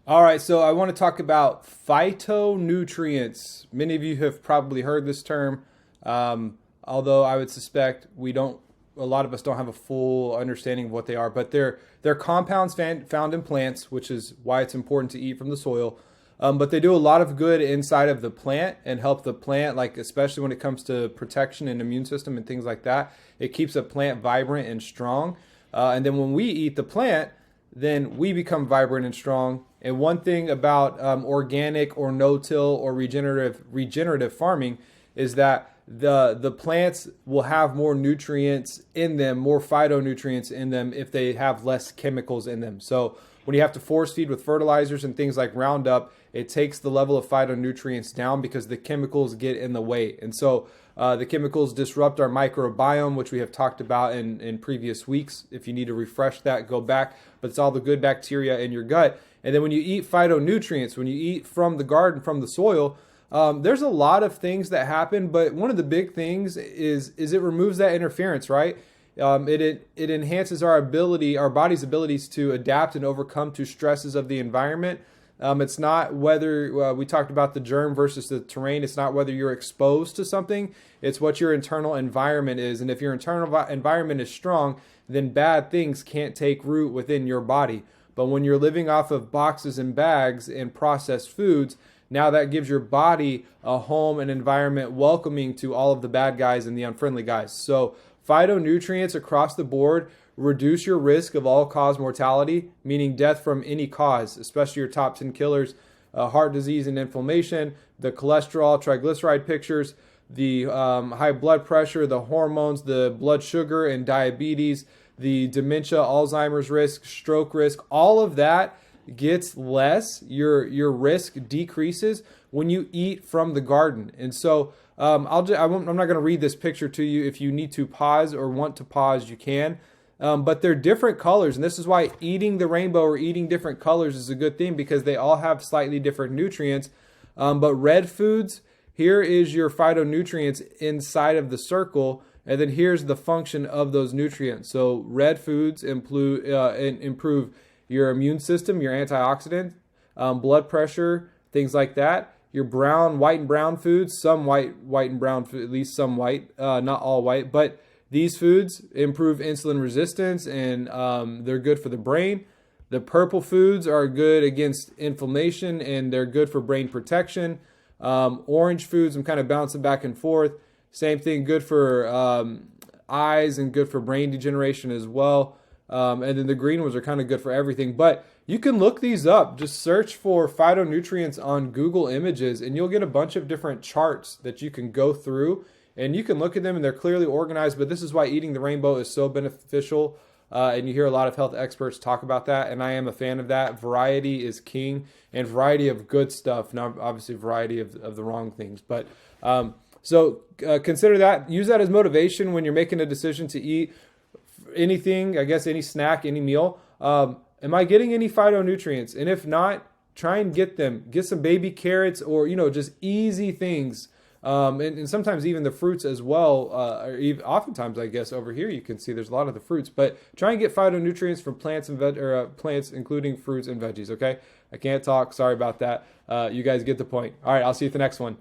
All right, so I want to talk about phytonutrients. Many of you have probably heard this term, although I would suspect we don't. A lot of us don't have a full understanding of what they are, but they're compounds found in plants, which is why it's important to eat from the soil. But they do a lot of good inside of the plant and help the plant, like especially when it comes to protection and immune system and things like that. It keeps a plant vibrant and strong. And then when we eat the plant, then we become vibrant and strong. And one thing about organic or no-till or regenerative farming is that the plants will have more nutrients in them, more phytonutrients in them if they have less chemicals in them. So when you have to force feed with fertilizers and things like Roundup, it takes the level of phytonutrients down because the chemicals get in the way. And so the chemicals disrupt our microbiome, which we have talked about in previous weeks. If you need to refresh that, go back. But it's all the good bacteria in your gut. And then when you eat phytonutrients, when you eat from the garden, from the soil, there's a lot of things that happen. But one of the big things is it removes that interference, right? It enhances our ability, our body's abilities to adapt and overcome to stresses of the environment. It's not whether we talked about the germ versus the terrain. It's not whether you're exposed to something. It's what your internal environment is. And if your internal environment is strong, then bad things can't take root within your body. But when you're living off of boxes and bags and processed foods, now that gives your body a home and environment welcoming to all of the bad guys and the unfriendly guys. So phytonutrients across the board reduce your risk of all-cause mortality, meaning death from any cause, especially your top 10 killers, heart disease and inflammation, the cholesterol, triglyceride pictures, the high blood pressure, the hormones, the blood sugar and diabetes, the dementia, Alzheimer's risk, stroke risk, all of that gets less. Your risk decreases when you eat from the garden. And so I'm not going to read this picture to you. If you need to pause or want to pause, you can. But they're different colors, and this is why eating the rainbow or eating different colors is a good thing because they all have slightly different nutrients. But red foods, here is your phytonutrients inside of the circle, and then here's the function of those nutrients. So red foods improve your immune system, your antioxidant, blood pressure, things like that. Your white and brown foods, some white and brown food, at least some white, not all white, but these foods improve insulin resistance and they're good for the brain. The purple foods are good against inflammation and they're good for brain protection. Orange foods, I'm kind of bouncing back and forth. Same thing, good for eyes and good for brain degeneration as well. And then the green ones are kind of good for everything. But you can look these up. Just search for phytonutrients on Google Images and you'll get a bunch of different charts that you can go through. And you can look at them and they're clearly organized, but this is why eating the rainbow is so beneficial. And you hear a lot of health experts talk about that, and I am a fan of that. Variety is king, and variety of good stuff, not obviously variety of the wrong things. But consider that. Use that as motivation when you're making a decision to eat anything, I guess any snack, any meal. Am I getting any phytonutrients? And if not, try and get them. Get some baby carrots or, just easy things. And sometimes even the fruits as well, or even, oftentimes I guess over here you can see there's a lot of the fruits, but try and get phytonutrients from plants and plants, including fruits and veggies. Okay, I can't talk. Sorry about that. You guys get the point. All right, I'll see you at the next one.